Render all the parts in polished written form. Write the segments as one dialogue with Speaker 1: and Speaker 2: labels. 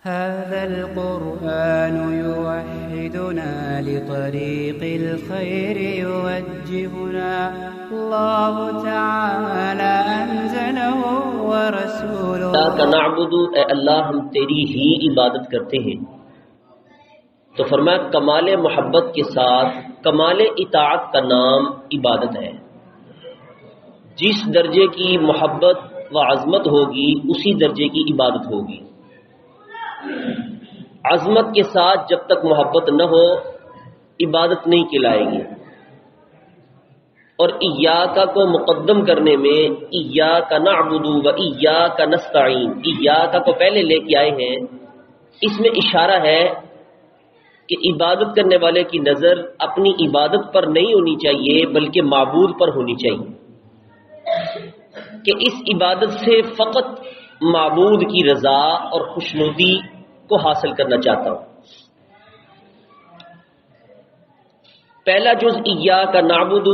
Speaker 1: هذا القرآن يوحدنا لطريق الخير يوجهنا الله تعالى أنزله ورسوله
Speaker 2: إياك نعبد، اے اللہ ہم تیری ہی عبادت کرتے ہیں. تو فرمایا کمال محبت کے ساتھ کمال اطاعت کا نام عبادت ہے. جس درجے کی محبت و عظمت ہوگی اسی درجے کی عبادت ہوگی. عظمت کے ساتھ جب تک محبت نہ ہو عبادت نہیں کہلائے گی. اور ایاک کو مقدم کرنے میں ایاک نعبد و ایاک نستعین، ایاک کو پہلے لے کے آئے ہیں. اس میں اشارہ ہے کہ عبادت کرنے والے کی نظر اپنی عبادت پر نہیں ہونی چاہیے بلکہ معبود پر ہونی چاہیے، کہ اس عبادت سے فقط معبود کی رضا اور خوشنودی کو حاصل کرنا چاہتا ہوں. پہلا جز ایاک نعبد،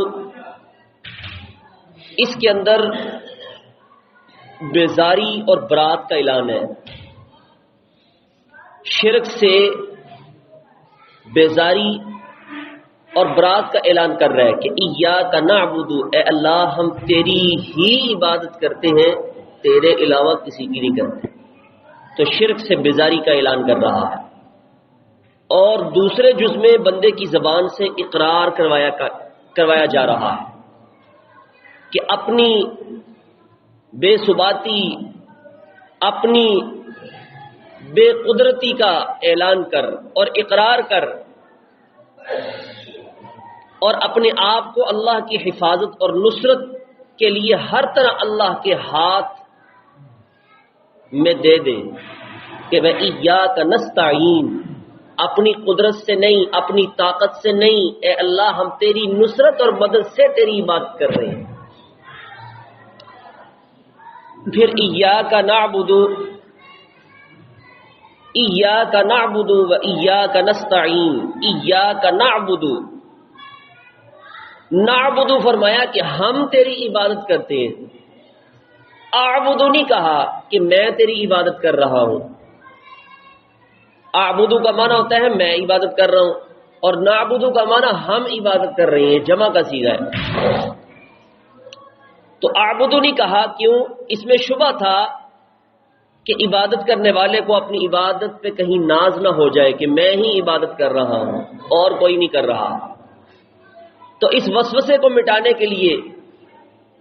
Speaker 2: اس کے اندر بیزاری اور برات کا اعلان ہے. شرک سے بیزاری اور برات کا اعلان کر رہا ہے کہ ایاک نعبد، اے اللہ ہم تیری ہی عبادت کرتے ہیں، تیرے علاوہ کسی کی نہیں کرتے. تو شرک سے بیزاری کا اعلان کر رہا ہے. اور دوسرے جز میں بندے کی زبان سے اقرار کروایا جا رہا ہے کہ اپنی بے ثباتی، اپنی بے قدرتی کا اعلان کر اور اقرار کر، اور اپنے آپ کو اللہ کی حفاظت اور نصرت کے لیے ہر طرح اللہ کے ہاتھ میں دے دے کہ وہ ایاک نستعین، اپنی قدرت سے نہیں، اپنی طاقت سے نہیں، اے اللہ ہم تیری نصرت اور مدد سے تیری عبادت کر رہے ہیں. پھر ایاک نعبد، ایاک نعبد و ایاک نستعین، ایاک نعبد. نعبد فرمایا کہ ہم تیری عبادت کرتے ہیں. اعبد نہیں کہا کہ میں تیری عبادت کر رہا ہوں. اعبد کا معنی ہوتا ہے میں عبادت کر رہا ہوں، اور نعبد کا معنی ہم عبادت کر رہے ہیں، جمع کا صیغہ ہے. تو اعبد نہیں کہا، کیوں؟ اس میں شبہ تھا کہ عبادت کرنے والے کو اپنی عبادت پہ کہیں ناز نہ ہو جائے کہ میں ہی عبادت کر رہا ہوں اور کوئی نہیں کر رہا. تو اس وسوسے کو مٹانے کے لیے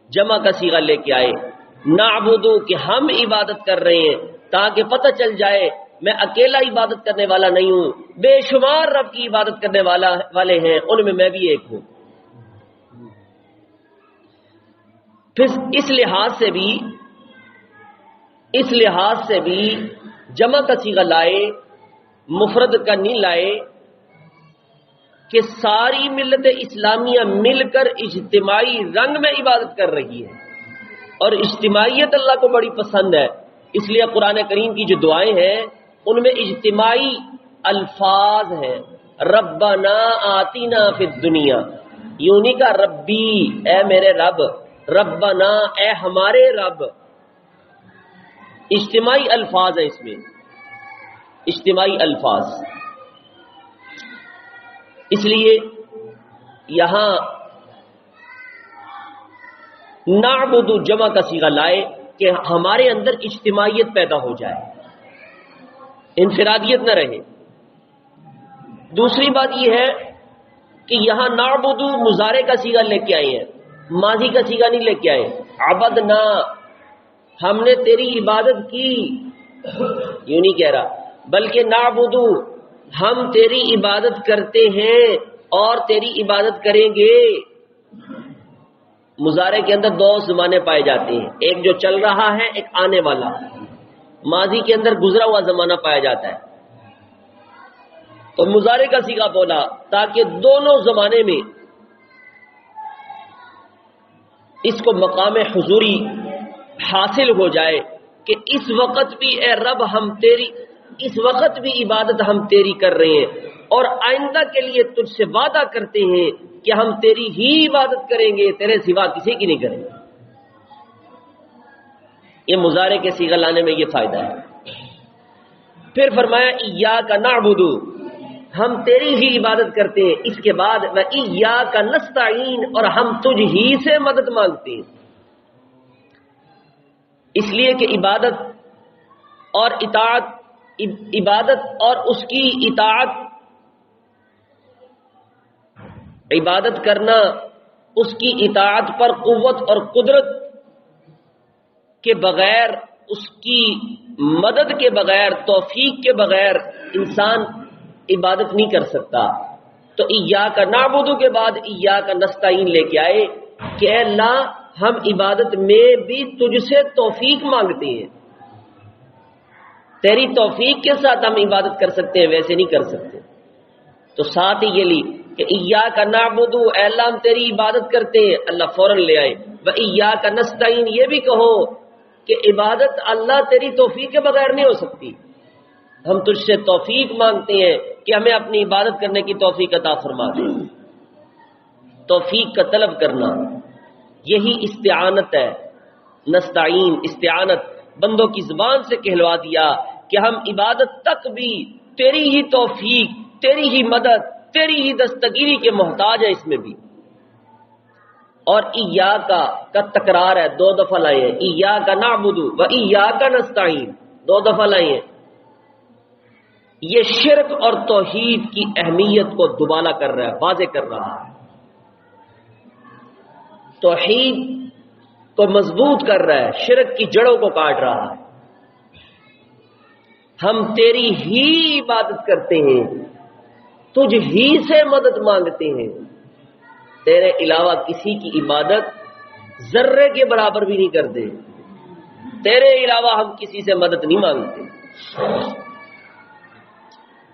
Speaker 2: جمع کا صیغہ لے کے آئے، نعبد کہ ہم عبادت کر رہے ہیں، تاکہ پتہ چل جائے میں اکیلا عبادت کرنے والا نہیں ہوں، بے شمار رب کی عبادت کرنے والے ہیں، ان میں میں بھی ایک ہوں. پھر اس لحاظ سے بھی جمع کا صیغہ لائے، مفرد کا نہیں لائے، کہ ساری ملت اسلامیہ مل کر اجتماعی رنگ میں عبادت کر رہی ہے، اور اجتماعیت اللہ کو بڑی پسند ہے. اس لیے قرآن کریم کی جو دعائیں ہیں ان میں اجتماعی الفاظ ہیں. ربنا آتینا فی الدنیا، یوں نہیں کہا ربی اے میرے رب، ربنا اے ہمارے رب. اجتماعی الفاظ ہیں، اس میں اجتماعی الفاظ. اس لیے یہاں نعبد جمع کا صیغہ لائے کہ ہمارے اندر اجتماعیت پیدا ہو جائے، انفرادیت نہ رہے. دوسری بات یہ ہے کہ یہاں نعبد مضارع کا صیغہ لے کے آئے ہیں، ماضی کا صیغہ نہیں لے کے آئے. عبدنا، ہم نے تیری عبادت کی، یوں نہیں کہہ رہا، بلکہ نعبد ہم تیری عبادت کرتے ہیں اور تیری عبادت کریں گے. مضارع کے اندر دو زمانے پائے جاتے ہیں، ایک جو چل رہا ہے، ایک آنے والا. ماضی کے اندر گزرا ہوا زمانہ پایا جاتا ہے. تو مضارع کا صیغہ بولا تاکہ دونوں زمانے میں اس کو مقام حضوری حاصل ہو جائے کہ اس وقت بھی اے رب ہم تیری، اس وقت بھی عبادت ہم تیری کر رہے ہیں، اور آئندہ کے لیے تجھ سے وعدہ کرتے ہیں کہ ہم تیری ہی عبادت کریں گے، تیرے سوا کسی کی نہیں کریں گے. یہ مضارع کے صیغہ لانے میں یہ فائدہ ہے. پھر فرمایا ایاک نعبد، ہم تیری ہی عبادت کرتے ہیں. اس کے بعد وَإِيَّاكَ نَسْتَعِينُ، اور ہم تجھ ہی سے مدد مانگتے ہیں. اس لیے کہ عبادت اور اطاعت، عبادت اور اس کی اطاعت، عبادت کرنا اس کی اطاعت پر قوت اور قدرت کے بغیر، اس کی مدد کے بغیر، توفیق کے بغیر انسان عبادت نہیں کر سکتا. تو ایاک نعبد کے بعد ایاک نستعین لے کے آئے کہ اے اللہ ہم عبادت میں بھی تجھ سے توفیق مانگتے ہیں. تیری توفیق کے ساتھ ہم عبادت کر سکتے ہیں، ویسے نہیں کر سکتے. تو ساتھ ہی یہ لی کہ ایاک نعبد، اے اللہ ہم تیری عبادت کرتے ہیں، اللہ فوراً لے آئے. وایاک نستعین، یہ بھی کہو کہ عبادت اللہ تیری توفیق کے بغیر نہیں ہو سکتی. ہم تجھ سے توفیق مانگتے ہیں کہ ہمیں اپنی عبادت کرنے کی توفیق عطا فرما دے. توفیق کا طلب کرنا یہی استعانت ہے. نستعین، استعانت بندوں کی زبان سے کہلوا دیا کہ ہم عبادت تک بھی تیری ہی توفیق، تیری ہی مدد، تیری ہی دستگیری کے محتاج ہیں. اس میں بھی اور ایاک کا تکرار ہے، 2 دفعہ لائے ہیں. ایاک نعبد و ایاک نستعین 2 دفعہ لائے ہیں. یہ شرک اور توحید کی اہمیت کو دوبالا کر رہا ہے، واضح کر رہا ہے. توحید کو مضبوط کر رہا ہے، شرک کی جڑوں کو کاٹ رہا ہے. ہم تیری ہی عبادت کرتے ہیں، تجھ ہی سے مدد مانگتے ہیں. تیرے علاوہ کسی کی عبادت ذرے کے برابر بھی نہیں کرتے. تیرے علاوہ ہم کسی سے مدد نہیں مانگتے.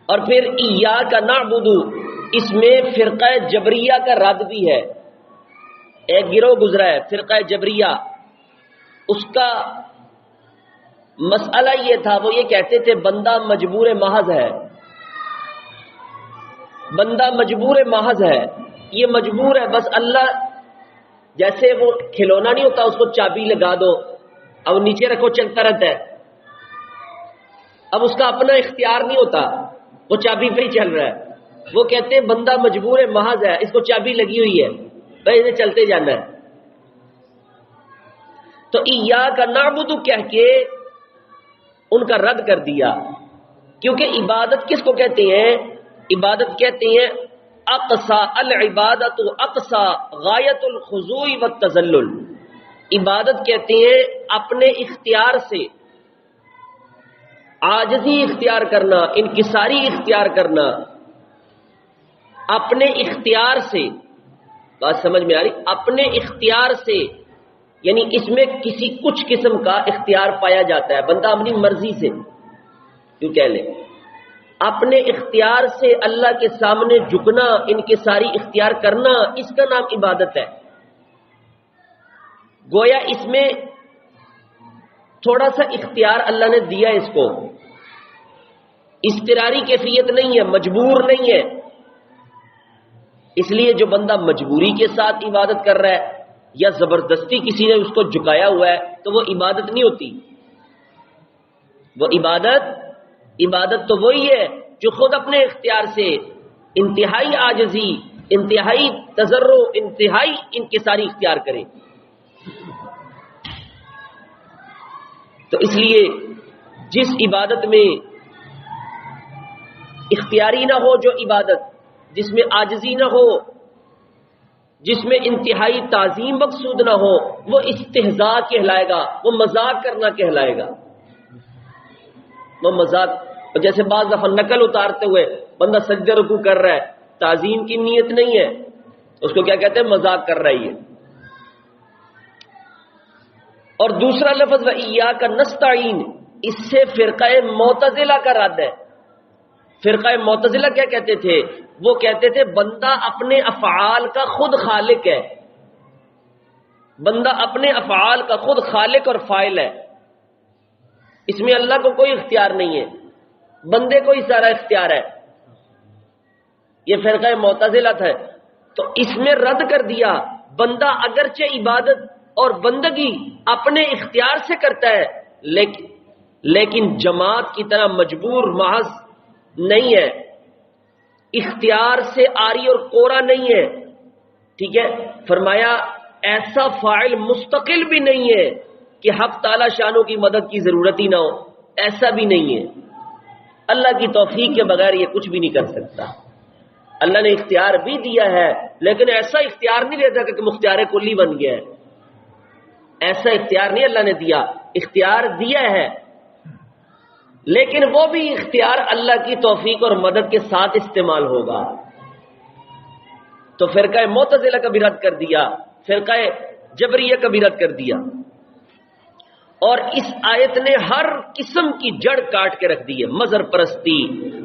Speaker 2: اور پھر ایاک نعبد، اس میں فرقہ جبریہ کا رد بھی ہے. ایک گروہ گزرا ہے فرقہ جبریہ، اس کا مسئلہ یہ تھا، وہ یہ کہتے تھے بندہ مجبور محض ہے. بندہ مجبور محض ہے، یہ مجبور ہے، بس اللہ جیسے وہ کھلونا نہیں ہوتا اس کو چابی لگا دو اب نیچے رکھو چلتا رہتا ہے. اب اس کا اپنا اختیار نہیں ہوتا، وہ چابی پہ ہی چل رہا ہے. وہ کہتے ہیں بندہ مجبور محض ہے، اس کو چابی لگی ہوئی ہے، بھائی انہیں چلتے جانا ہے. تو ایاک نعبد کہہ کے ان کا رد کر دیا، کیونکہ عبادت کس کو کہتے ہیں؟ عبادت کہتے ہیں اقصى العبادت اقصى غایت الخضوع والتذلل. عبادت کہتے ہیں اپنے اختیار سے عاجزی اختیار کرنا، انکساری اختیار کرنا. اپنے اختیار سے، بات سمجھ میں آ رہی؟ اپنے اختیار سے یعنی اس میں کسی کچھ قسم کا اختیار پایا جاتا ہے. بندہ اپنی مرضی سے کیوں کہہ لے، اپنے اختیار سے اللہ کے سامنے جھکنا، انکساری اختیار کرنا، اس کا نام عبادت ہے. گویا اس میں تھوڑا سا اختیار اللہ نے دیا اس کو، اضطراری کیفیت نہیں ہے، مجبور نہیں ہے. اس لیے جو بندہ مجبوری کے ساتھ عبادت کر رہا ہے یا زبردستی کسی نے اس کو جھکایا ہوا ہے تو وہ عبادت نہیں ہوتی. وہ عبادت تو وہی ہے جو خود اپنے اختیار سے انتہائی عاجزی، انتہائی تضرع، انتہائی انکساری اختیار کرے. تو اس لیے جس عبادت میں اختیاری نہ ہو، جو عبادت جس میں عاجزی نہ ہو، جس میں انتہائی تعظیم مقصود نہ ہو، وہ استہزاء کہلائے گا، وہ مذاق کرنا کہلائے گا. وہ مذاق، جیسے بعض دفعہ نقل اتارتے ہوئے بندہ سجدہ رکوع کر رہا ہے، تعظیم کی نیت نہیں ہے، اس کو کیا کہتے ہیں؟ مذاق کر رہی ہے. اور دوسرا لفظ وَإِيَّاكَ نَسْتَعِينُ، اس سے فرقہ معتزلہ کا رد ہے. فرقہ معتزلہ کیا کہتے تھے؟ وہ کہتے تھے بندہ اپنے افعال کا خود خالق ہے. بندہ اپنے افعال کا خود خالق اور فاعل ہے، اس میں اللہ کو کوئی اختیار نہیں ہے، بندے کو ہی سارا اختیار ہے. یہ فرقہ معتزلہ ہے. تو اس میں رد کر دیا، بندہ اگرچہ عبادت اور بندگی اپنے اختیار سے کرتا ہے، لیکن جماعت کی طرح مجبور محض نہیں ہے، اختیار سے آری اور کورا نہیں ہے، ٹھیک ہے۔ فرمایا ایسا فاعل مستقل بھی نہیں ہے کہ حق تعالی شانوں کی مدد کی ضرورت ہی نہ ہو، ایسا بھی نہیں ہے۔ اللہ کی توفیق کے بغیر یہ کچھ بھی نہیں کر سکتا۔ اللہ نے اختیار بھی دیا ہے، لیکن ایسا اختیار نہیں دیتا کہ مختار کلی بن گیا ہے، ایسا اختیار نہیں اللہ نے دیا، اختیار دیا ہے، لیکن وہ بھی اختیار اللہ کی توفیق اور مدد کے ساتھ استعمال ہوگا۔ تو فرقہ معتزلہ کا بھی رد کر دیا، فرقہ جبریہ کا بھی رد کر دیا، اور اس آیت نے ہر قسم کی جڑ کاٹ کے رکھ دی ہے، مظہر پرستی،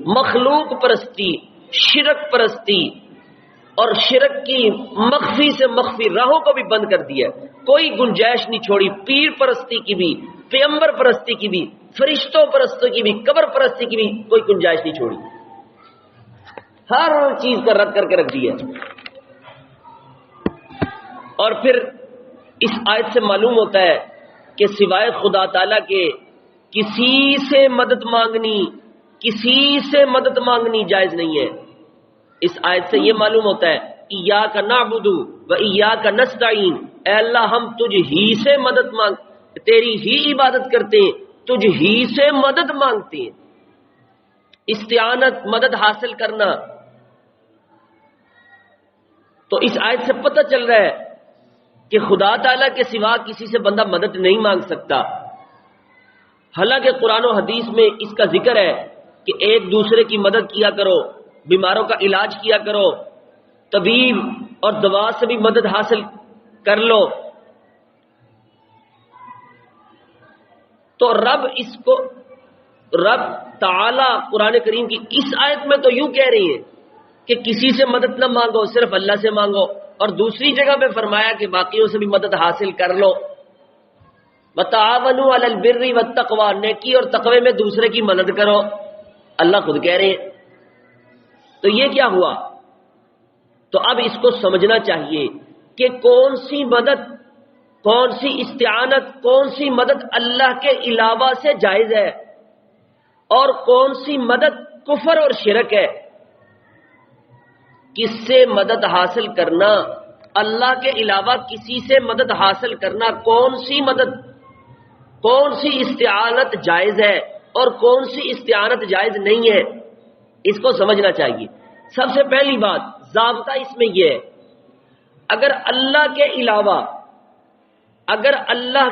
Speaker 2: مخلوق پرستی، شرک پرستی، اور شرک کی مخفی سے مخفی راہوں کو بھی بند کر دیا، کوئی گنجائش نہیں چھوڑی، پیر پرستی کی بھی، پیغمبر پرستی کی بھی، فرشتوں پرستی کی بھی، قبر پرستی کی بھی کوئی گنجائش نہیں چھوڑی، ہر چیز کا رد کر کے رکھ دیا۔ اور پھر اس آیت سے معلوم ہوتا ہے کہ سوائے خدا تعالیٰ کے کسی سے مدد مانگنی جائز نہیں ہے۔ اس آیت سے یہ معلوم ہوتا ہے ایاک نعبد و ایاک نستعین، اے اللہ ہم تجھ ہی سے مدد تیری ہی عبادت کرتے ہیں، تجھ ہی سے مدد مانگتے ہیں۔ استعانت، مدد حاصل کرنا، تو اس آیت سے پتہ چل رہا ہے کہ خدا تعالیٰ کے سوا کسی سے بندہ مدد نہیں مانگ سکتا۔ حالانکہ قرآن و حدیث میں اس کا ذکر ہے کہ ایک دوسرے کی مدد کیا کرو، بیماروں کا علاج کیا کرو، طبیب اور دوا سے بھی مدد حاصل کر لو۔ تو رب تعالی قرآن کریم کی اس آیت میں تو یوں کہہ رہی ہیں کہ کسی سے مدد نہ مانگو، صرف اللہ سے مانگو، اور دوسری جگہ پہ فرمایا کہ باقیوں سے بھی مدد حاصل کر لو۔ وَتَعَاوَنُوا عَلَى الْبِرِّ وَالتَّقْوَى، نیکی اور تقوی میں دوسرے کی مدد کرو، اللہ خود کہہ رہے ہیں۔ تو یہ کیا ہوا؟ تو اب اس کو سمجھنا چاہیے کہ کون سی مدد، کون سی استعانت، کون سی مدد اللہ کے علاوہ سے جائز ہے اور کون سی مدد کفر اور شرک ہے۔ کس سے مدد حاصل کرنا، اللہ کے علاوہ کسی سے مدد حاصل کرنا، کون سی مدد، کون سی استعانت جائز ہے اور کون سی استعانت جائز نہیں ہے، اس کو سمجھنا چاہیے۔ سب سے پہلی بات، ضابطہ اس میں یہ ہے، اگر اللہ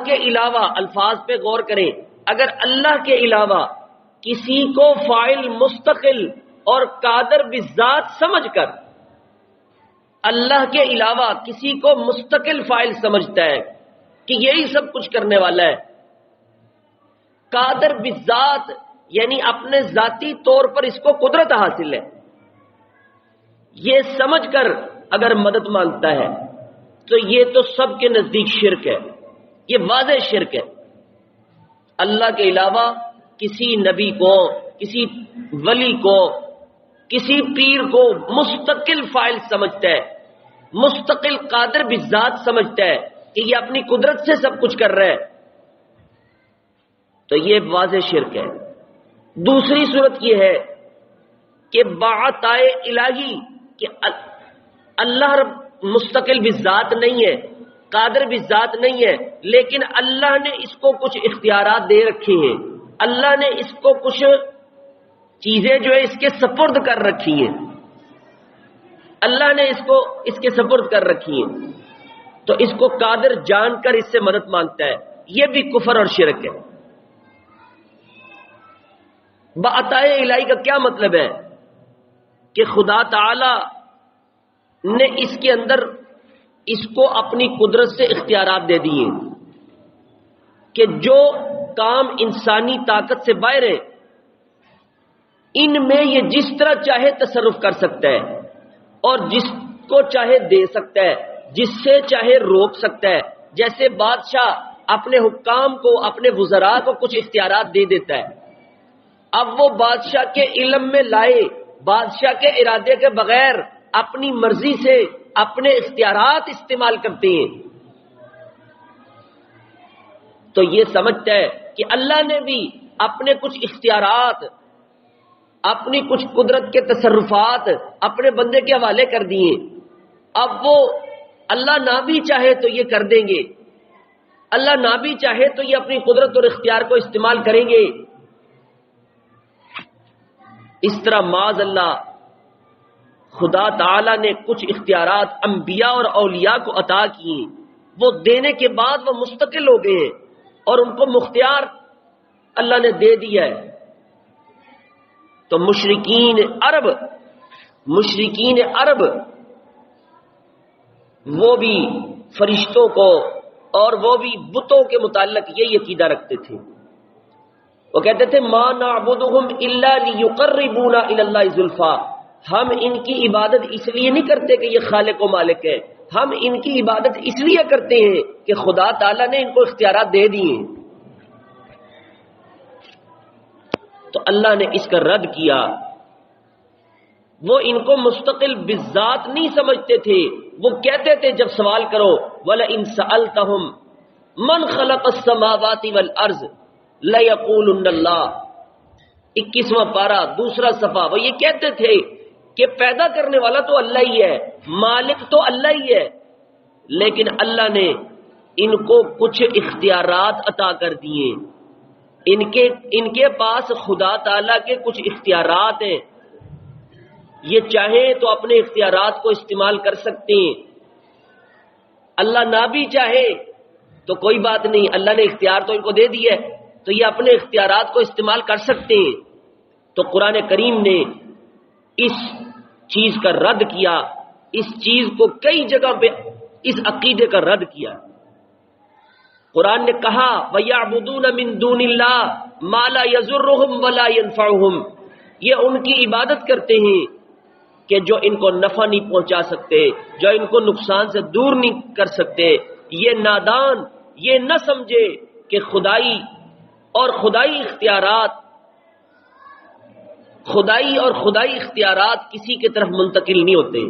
Speaker 2: کے علاوہ الفاظ پہ غور کریں، اگر اللہ کے علاوہ کسی کو فاعل مستقل اور قادر بذات سمجھ کر، اللہ کے علاوہ کسی کو مستقل فاعل سمجھتا ہے کہ یہی سب کچھ کرنے والا ہے، قادر بذات یعنی اپنے ذاتی طور پر اس کو قدرت حاصل ہے، یہ سمجھ کر اگر مدد مانگتا ہے تو یہ تو سب کے نزدیک شرک ہے، یہ واضح شرک ہے۔ اللہ کے علاوہ کسی نبی کو، کسی ولی کو، کسی پیر کو مستقل فاعل سمجھتا ہے، مستقل قادر بذات سمجھتا ہے کہ یہ اپنی قدرت سے سب کچھ کر رہا ہے، تو یہ واضح شرک ہے۔ دوسری صورت یہ ہے کہ بعطائے الہی، کہ اللہ رب مستقل بذات نہیں ہے، قادر بذات نہیں ہے، لیکن اللہ نے اس کو کچھ اختیارات دے رکھے ہیں، اللہ نے اس کو کچھ چیزیں جو ہے اس کے سپرد کر رکھی ہیں، اللہ نے اس کے سپرد کر رکھی ہیں، تو اس کو قادر جان کر اس سے مدد مانگتا ہے، یہ بھی کفر اور شرک ہے۔ بعطائے الہی کا کیا مطلب ہے کہ خدا تعالی نے اس کے اندر اس کو اپنی قدرت سے اختیارات دے دیے کہ جو کام انسانی طاقت سے باہر ہے ان میں یہ جس طرح چاہے تصرف کر سکتا ہے اور جس کو چاہے دے سکتا ہے، جس سے چاہے روک سکتا ہے۔ جیسے بادشاہ اپنے حکام کو، اپنے وزراء کو کچھ اختیارات دے دیتا ہے، اب وہ بادشاہ کے علم میں لائے، بادشاہ کے ارادے کے بغیر اپنی مرضی سے اپنے اختیارات استعمال کرتے ہیں، تو یہ سمجھتا ہے کہ اللہ نے بھی اپنے کچھ اختیارات، اپنی کچھ قدرت کے تصرفات اپنے بندے کے حوالے کر دیے. اب وہ اللہ نہ بھی چاہے تو یہ کر دیں گے، اللہ نہ بھی چاہے تو یہ اپنی قدرت اور اختیار کو استعمال کریں گے. اس طرح معاذ اللہ خدا تعالی نے کچھ اختیارات انبیاء اور اولیاء کو عطا کیے، وہ دینے کے بعد وہ مستقل ہو گئے ہیں اور ان کو مختار اللہ نے دے دیا ہے. تو مشرکین عرب وہ بھی فرشتوں کو اور وہ بھی بتوں کے متعلق یہی عقیدہ رکھتے تھے. وہ کہتے تھے ما نعبدہم الا لیقربونا الی اللہ زلفا، ہم ان کی عبادت اس لیے نہیں کرتے کہ یہ خالق و مالک ہے، ہم ان کی عبادت اس لیے کرتے ہیں کہ خدا تعالیٰ نے ان کو اختیارات دے دیے. تو اللہ نے اس کا رد کیا. وہ ان کو مستقل بذات نہیں سمجھتے تھے. وہ کہتے تھے جب سوال کرو وَلَئِن سَأَلْتَهُمْ مَنْ خَلَقَ السَّمَاوَاتِ وَالْأَرْضِ لَيَقُولُنَّ اللَّهُ، 21واں پارہ دوسرا صفحہ. وہ یہ کہتے تھے کہ پیدا کرنے والا تو اللہ ہی ہے، مالک تو اللہ ہی ہے، لیکن اللہ نے ان کو کچھ اختیارات عطا کر دیے. ان کے پاس خدا تعالیٰ کے کچھ اختیارات ہیں، یہ چاہیں تو اپنے اختیارات کو استعمال کر سکتے ہیں. اللہ نہ بھی چاہے تو کوئی بات نہیں، اللہ نے اختیار تو ان کو دے دیا ہے، تو یہ اپنے اختیارات کو استعمال کر سکتے ہیں. تو قرآن کریم نے اس چیز کا رد کیا، اس چیز کو کئی جگہ پہ اس عقیدے کا رد کیا. قرآن نے کہا وَيَعْبُدُونَ مِن دُونِ اللَّهِ مَا لَا يَضُرُّهُمْ وَلَا يَنفَعُهُمْ، یہ ان کی عبادت کرتے ہیں کہ جو ان کو نفع نہیں پہنچا سکتے، جو ان کو نقصان سے دور نہیں کر سکتے. یہ نادان یہ نہ سمجھے کہ خدائی اور خدائی اختیارات کسی کی طرف منتقل نہیں ہوتے.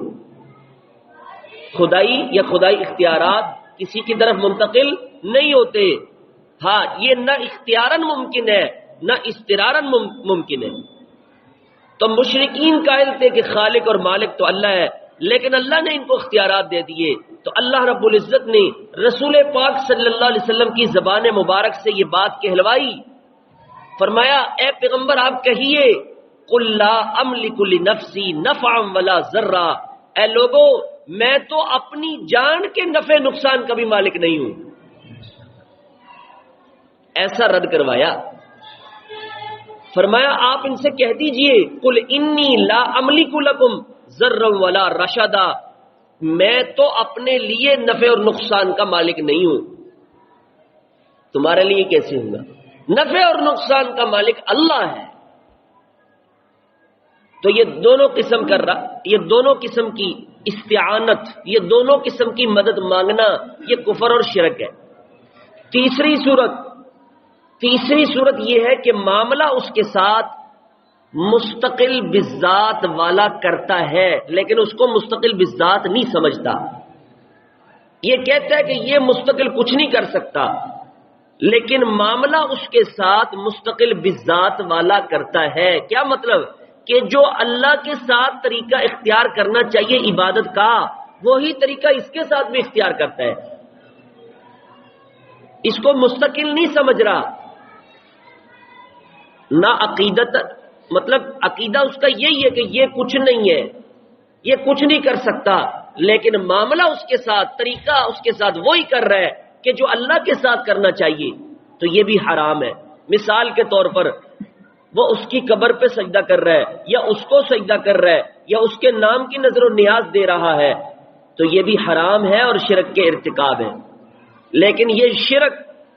Speaker 2: خدائی یا خدائی اختیارات کسی کی طرف منتقل نہیں ہوتے. ہاں یہ نہ اختیاراً ممکن ہے نہ استراراً ممکن ہے. تو مشرکین قائل تھے کہ خالق اور مالک تو اللہ ہے، لیکن اللہ نے ان کو اختیارات دے دیے. تو اللہ رب العزت نے رسول پاک صلی اللہ علیہ وسلم کی زبان مبارک سے یہ بات کہلوائی. فرمایا اے پیغمبر آپ کہیے قل لا املک لنفسی نفعا ولا ضرا، اے لوگوں میں تو اپنی جان کے نفع نقصان کا بھی مالک نہیں ہوں. ایسا رد کروایا. فرمایا آپ ان سے کہہ دیجئے قل انی لا املک لکم ضرا ولا رشدا، میں تو اپنے لیے نفع اور نقصان کا مالک نہیں ہوں. تمہارے لیے کیسے ہوں گا؟ نفع اور نقصان کا مالک اللہ ہے. تو یہ دونوں قسم کی استعانت، یہ دونوں قسم کی مدد مانگنا یہ کفر اور شرک ہے. تیسری صورت یہ ہے کہ معاملہ اس کے ساتھ مستقل بذات والا کرتا ہے لیکن اس کو مستقل بذات نہیں سمجھتا. یہ کہتا ہے کہ یہ مستقل کچھ نہیں کر سکتا، لیکن معاملہ اس کے ساتھ مستقل بذات والا کرتا ہے. کیا مطلب؟ کہ جو اللہ کے ساتھ طریقہ اختیار کرنا چاہیے عبادت کا، وہی طریقہ اس کے ساتھ بھی اختیار کرتا ہے. اس کو مستقل نہیں سمجھ رہا. نہ عقیدت، مطلب عقیدہ اس کا یہی ہے کہ یہ کچھ نہیں ہے، یہ کچھ نہیں کر سکتا، لیکن معاملہ اس کے ساتھ، طریقہ اس کے ساتھ وہی کر رہا ہے کہ جو اللہ کے ساتھ کرنا چاہیے. تو یہ بھی حرام ہے. مثال کے طور پر وہ اس کی قبر پہ سجدہ کر رہا ہے یا اس کو سجدہ کر رہا ہے یا اس کے نام کی نظر و نیاز دے رہا ہے، تو یہ بھی حرام ہے اور شرک کے ارتکاب ہے. لیکن یہ شرک،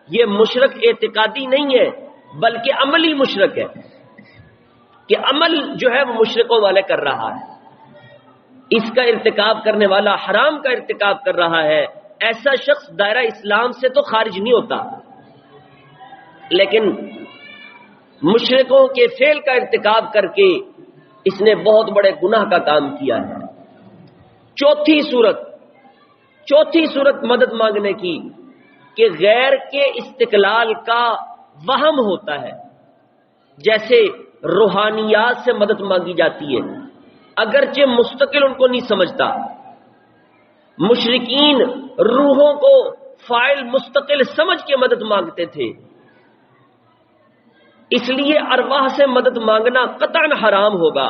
Speaker 2: یہ مشرک اعتقادی نہیں ہے بلکہ عملی مشرک ہے کہ عمل جو ہے وہ مشرکوں والے کر رہا ہے. اس کا ارتکاب کرنے والا حرام کا ارتکاب کر رہا ہے. ایسا شخص دائرہ اسلام سے تو خارج نہیں ہوتا، لیکن مشرکوں کے فعل کا ارتکاب کر کے اس نے بہت بڑے گناہ کا کام کیا ہے. چوتھی صورت مدد مانگنے کی کہ غیر کے استقلال کا وہم ہوتا ہے. جیسے روحانیات سے مدد مانگی جاتی ہے، اگرچہ مستقل ان کو نہیں سمجھتا۔ مشرکین روحوں کو فاعل مستقل سمجھ کے مدد مانگتے تھے، اس لیے ارواح سے مدد مانگنا قطعاً حرام ہوگا،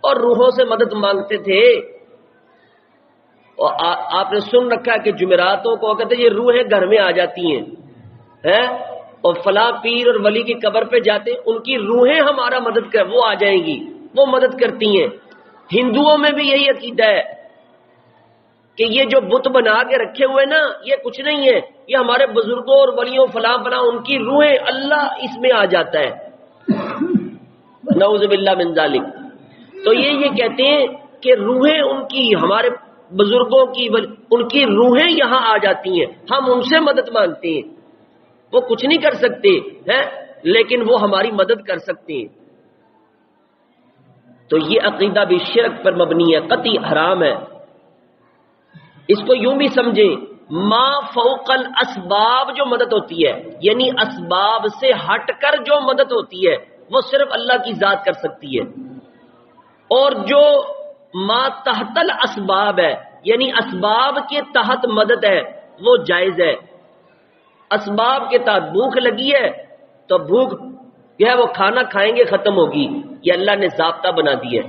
Speaker 2: اور روحوں سے مدد مانگتے تھے۔ اور آپ نے سن رکھا ہے کہ جمعراتوں کو کہتے ہیں یہ روحیں گھر میں آ جاتی ہیں، اور فلاں پیر اور ولی کی قبر پہ جاتے ہیں، ان کی روحیں ہمارا مدد کر، وہ آ جائیں گی، وہ مدد کرتی ہیں۔ ہندوؤں میں بھی یہی عقیدہ ہے کہ یہ جو بت بنا کے رکھے ہوئے نا، یہ کچھ نہیں ہے، یہ ہمارے بزرگوں اور ولیوں فلاں فلاں ان کی روحیں، اللہ اس میں آ جاتا ہے، نعوذ باللہ من ذالک۔ تو یہ کہتے ہیں کہ روحیں ان کی، ہمارے بزرگوں کی، ان کی روحیں یہاں آ جاتی ہیں، ہم ان سے مدد مانگتے ہیں، وہ کچھ نہیں کر سکتے ہیں لیکن وہ ہماری مدد کر سکتے ہیں۔ تو یہ عقیدہ بھی شرک پر مبنی ہے، قطعی حرام ہے۔ اس کو یوں بھی سمجھیں، ما فوق الاسباب جو مدد ہوتی ہے، یعنی اسباب سے ہٹ کر جو مدد ہوتی ہے وہ صرف اللہ کی ذات کر سکتی ہے، اور جو ما تحت الاسباب ہے، یعنی اسباب کے تحت مدد ہے، وہ جائز ہے۔ اسباب کے تحت بھوک لگی ہے تو بھوک جو ہے وہ کھانا کھائیں گے ختم ہوگی، یہ اللہ نے ضابطہ بنا دیا ہے،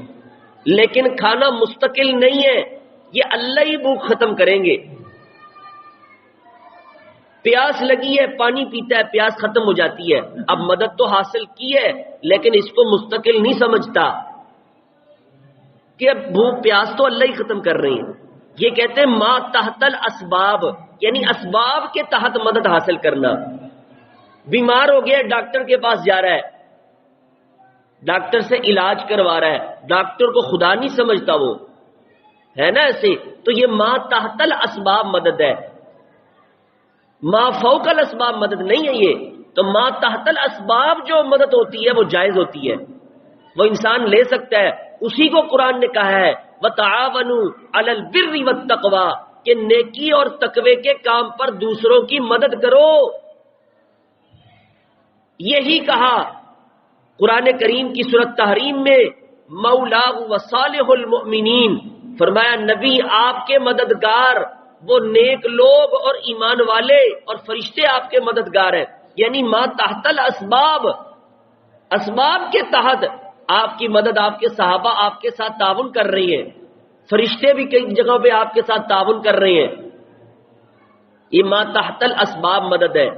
Speaker 2: لیکن کھانا مستقل نہیں ہے، یہ اللہ ہی بھوک ختم کریں گے۔ پیاس لگی ہے، پانی پیتا ہے، پیاس ختم ہو جاتی ہے، اب مدد تو حاصل کی ہے لیکن اس کو مستقل نہیں سمجھتا کہ اب بھوک پیاس تو اللہ ہی ختم کر رہے ہیں۔ یہ کہتے ہیں ما تحت الاسباب، یعنی اسباب کے تحت مدد حاصل کرنا۔ بیمار ہو گیا، ڈاکٹر کے پاس جا رہا ہے، ڈاکٹر سے علاج کروا رہا ہے، ڈاکٹر کو خدا نہیں سمجھتا، وہ ہے نا ایسے، تو یہ ما تحت الاسباب مدد ہے، ما فوق الاسباب مدد نہیں ہے یہ۔ تو ما تحت الاسباب جو مدد ہوتی ہے وہ جائز ہوتی ہے، وہ انسان لے سکتا ہے، اسی کو قرآن نے کہا ہے وَتَعَاوَنُوا عَلَى الْبِرِّ وَالتَّقْوَىٰ، کہ نیکی اور تقوی کے کام پر دوسروں کی مدد کرو۔ یہی کہا قرآن کریم کی سورۃ تحریم میں مولاہ وصالح المؤمنین، فرمایا نبی آپ کے مددگار وہ نیک لوگ اور ایمان والے اور فرشتے آپ کے مددگار ہیں، یعنی ما تحت الاسباب، اسباب کے تحت آپ کی مدد، آپ کے صحابہ آپ کے ساتھ تعاون کر رہی ہیں، فرشتے بھی کئی جگہوں پہ آپ کے ساتھ تعاون کر رہے ہیں، یہ ما تحت الاسباب مدد ہے۔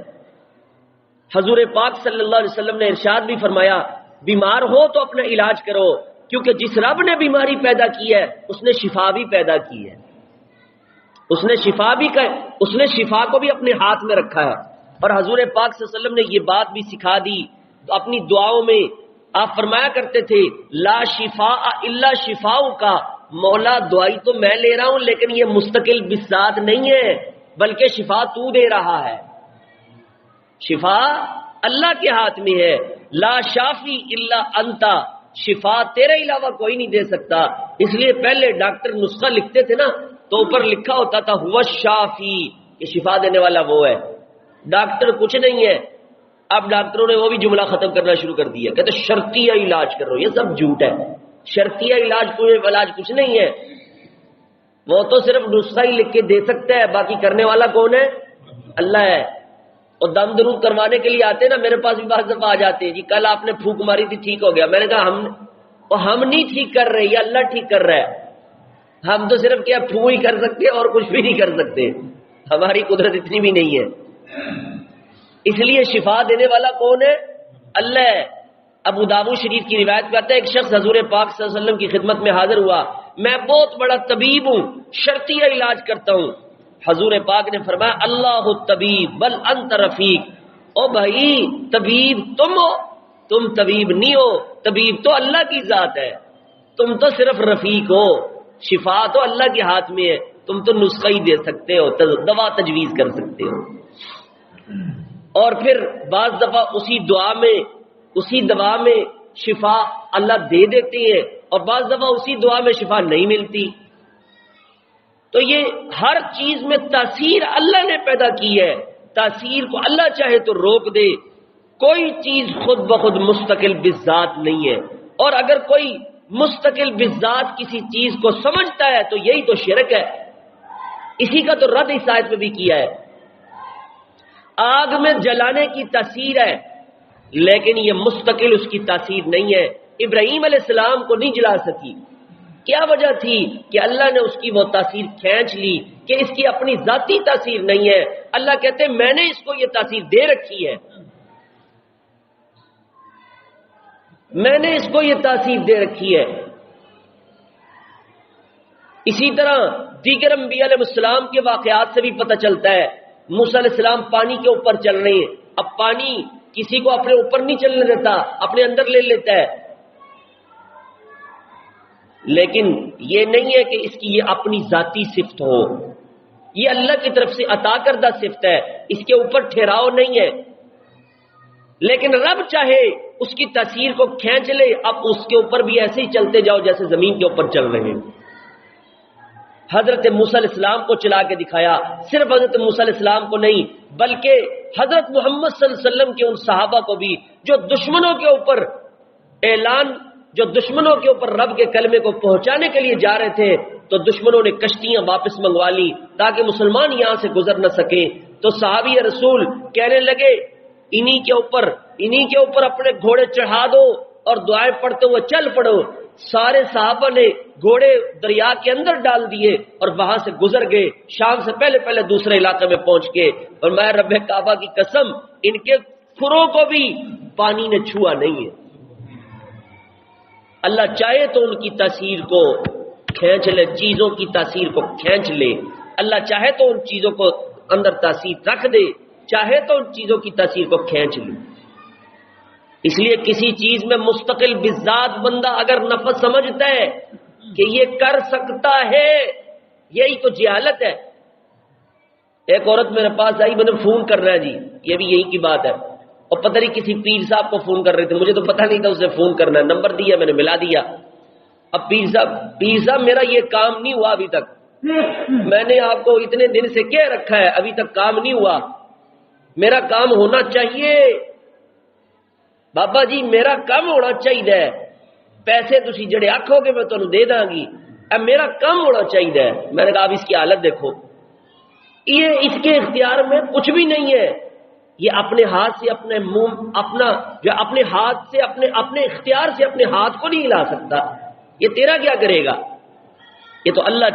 Speaker 2: حضور پاک صلی اللہ علیہ وسلم نے ارشاد بھی فرمایا بیمار ہو تو اپنا علاج کرو، کیونکہ جس رب نے بیماری پیدا کی ہے اس نے شفا بھی پیدا کی ہے، اس نے شفا کو بھی اپنے ہاتھ میں رکھا ہے۔ اور حضور پاک صلی اللہ علیہ وسلم نے یہ بات بھی سکھا دی اپنی دعاؤں میں، آپ فرمایا کرتے تھے لا شفاء الا شفاؤ کا، مولا دوائی تو میں لے رہا ہوں لیکن یہ مستقل بذات نہیں ہے، بلکہ شفا تو دے رہا ہے، شفا اللہ کے ہاتھ میں ہے، لا شافی الا انت، شفا تیرے علاوہ کوئی نہیں دے سکتا۔ اس لیے پہلے ڈاکٹر نسخہ لکھتے تھے نا تو اوپر لکھا ہوتا تھا ہوا شافی، کہ شفا دینے والا وہ ہے، ڈاکٹر کچھ نہیں ہے۔ اب ڈاکٹروں نے وہ بھی جملہ ختم کرنا شروع کر دیا، کہتے شرطیہ علاج کر رہو، یہ سب جھوٹ ہے، شرطیہ علاج کچھ نہیں ہے، وہ تو صرف نسخہ ہی لکھ کے دے سکتا ہے، باقی کرنے والا کون ہے؟ اللہ ہے۔ اور دم درود کروانے کے لیے آتے نا، میرے پاس بھی بعض دفعہ آ جاتے ہیں، جی کل آپ نے پھونک ماری تھی ٹھیک ہو گیا، میں نے کہا ہم نہیں ٹھیک کر رہے، یہ اللہ ٹھیک کر رہا ہے، ہم تو صرف کیا پھونک ہی کر سکتے اور کچھ بھی نہیں کر سکتے، ہماری قدرت اتنی بھی نہیں ہے، اس لیے شفا دینے والا کون ہے؟ اللہ ہے۔ ابو داؤد شریف کی روایت میں آتا ہے ایک شخص حضور پاک صلی اللہ علیہ وسلم کی خدمت میں حاضر ہوا، میں بہت بڑا طبیب ہوں، شرطیہ علاج کرتا ہوں۔ حضور پاک نے فرمایا اللہ الطبیب بل انت رفیق، او بھائی طبیب تم ہو، تم طبیب نہیں ہو، طبیب تو اللہ کی ذات ہے، تم تو صرف رفیق ہو، شفا تو اللہ کے ہاتھ میں ہے، تم تو نسخہ ہی دے سکتے ہو، دوا تجویز کر سکتے ہو۔ اور پھر بعض دفعہ اسی دوا میں شفا اللہ دے دیتے ہیں، اور بعض دفعہ اسی دعا میں شفا نہیں ملتی۔ تو یہ ہر چیز میں تاثیر اللہ نے پیدا کی ہے، تاثیر کو اللہ چاہے تو روک دے، کوئی چیز خود بخود مستقل بذات نہیں ہے، اور اگر کوئی مستقل بذات کسی چیز کو سمجھتا ہے تو یہی تو شرک ہے۔ اسی کا تو رد اس آیت میں بھی کیا ہے۔ آگ میں جلانے کی تاثیر ہے لیکن یہ مستقل اس کی تاثیر نہیں ہے۔ ابراہیم علیہ السلام کو نہیں جلا سکی، کیا وجہ تھی؟ کہ اللہ نے اس کی وہ تاثیر کھینچ لی کہ اس کی اپنی ذاتی تاثیر نہیں ہے۔ اللہ کہتے ہیں میں نے اس کو یہ تاثیر دے رکھی ہے، میں نے اس کو یہ تاثیر دے رکھی ہے۔ اسی طرح دیگر انبیاء علیہ السلام کے واقعات سے بھی پتہ چلتا ہے۔ موسیٰ علیہ السلام پانی کے اوپر چل رہے ہیں، اب پانی کسی کو اپنے اوپر نہیں چلنے دیتا، اپنے اندر لے لیتا ہے، لیکن یہ نہیں ہے کہ اس کی یہ اپنی ذاتی صفت ہو، یہ اللہ کی طرف سے عطا کردہ صفت ہے، اس کے اوپر ٹھہراؤ نہیں ہے۔ لیکن رب چاہے اس کی تاثیر کو کھینچ لے، اب اس کے اوپر بھی ایسے ہی چلتے جاؤ جیسے زمین کے اوپر چل رہے ہیں۔ حضرت موسیٰ علیہ السلام کو چلا کے دکھایا، صرف حضرت موسیٰ علیہ السلام کو نہیں بلکہ حضرت محمد صلی اللہ علیہ وسلم کے ان صحابہ کو بھی جو دشمنوں کے اوپر رب کے کلمے کو پہنچانے کے لیے جا رہے تھے، تو دشمنوں نے کشتیاں واپس منگوا لی تاکہ مسلمان یہاں سے گزر نہ سکے۔ تو صحابی رسول کہنے لگے انہی کے اوپر اپنے گھوڑے چڑھا دو اور دعائیں پڑھتے ہوئے چل پڑو۔ سارے صحابہ نے گھوڑے دریا کے اندر ڈال دیے اور وہاں سے گزر گئے، شام سے پہلے دوسرے علاقے میں پہنچ گئے، اور میں رب کعبہ کی قسم ان کے کھروں کو بھی پانی نے چھوا نہیں ہے۔ اللہ چاہے تو ان کی تاثیر کو کھینچ لے، چیزوں کی تاثیر کو کھینچ لے، اللہ چاہے تو ان چیزوں کو اندر تاثیر رکھ دے، چاہے تو ان چیزوں کی تاثیر کو کھینچ لے۔ اس لیے کسی چیز میں مستقل بذات بندہ اگر نفس سمجھتا ہے کہ یہ کر سکتا ہے، یہی تو جہالت ہے۔ ایک عورت میرے پاس آئی، میں نے فون کر رہا ہے جی، یہ بھی یہی کی بات ہے، اور پتہ نہیں کسی پیر صاحب کو فون کر رہے تھے، مجھے تو پتہ نہیں تھا اسے فون کرنا ہے، نمبر دیا میں نے ملا دیا۔ اب پیر صاحب میرا یہ کام نہیں ہوا ابھی تک، میں نے آپ کو اتنے دن سے کہہ رکھا ہے، ابھی تک کام نہیں ہوا، میرا کام ہونا چاہیے بابا جی، میرا کام ہونا چاہیے، پیسے تسی جڑے آکھو گے میں تمہیں دے داں گی، اب میرا کام ہونا چاہیے۔ میں نے کہا اب اس کی حالت دیکھو، یہ اس کے اختیار میں کچھ بھی نہیں ہے، یہ اپنے ہاتھ سے اپنے منہ اپنے ہاتھ سے اپنے اختیار سے اپنے ہاتھ کو نہیں ہلا سکتا، یہ تیرا کیا کرے گا؟ یہ تو اللہ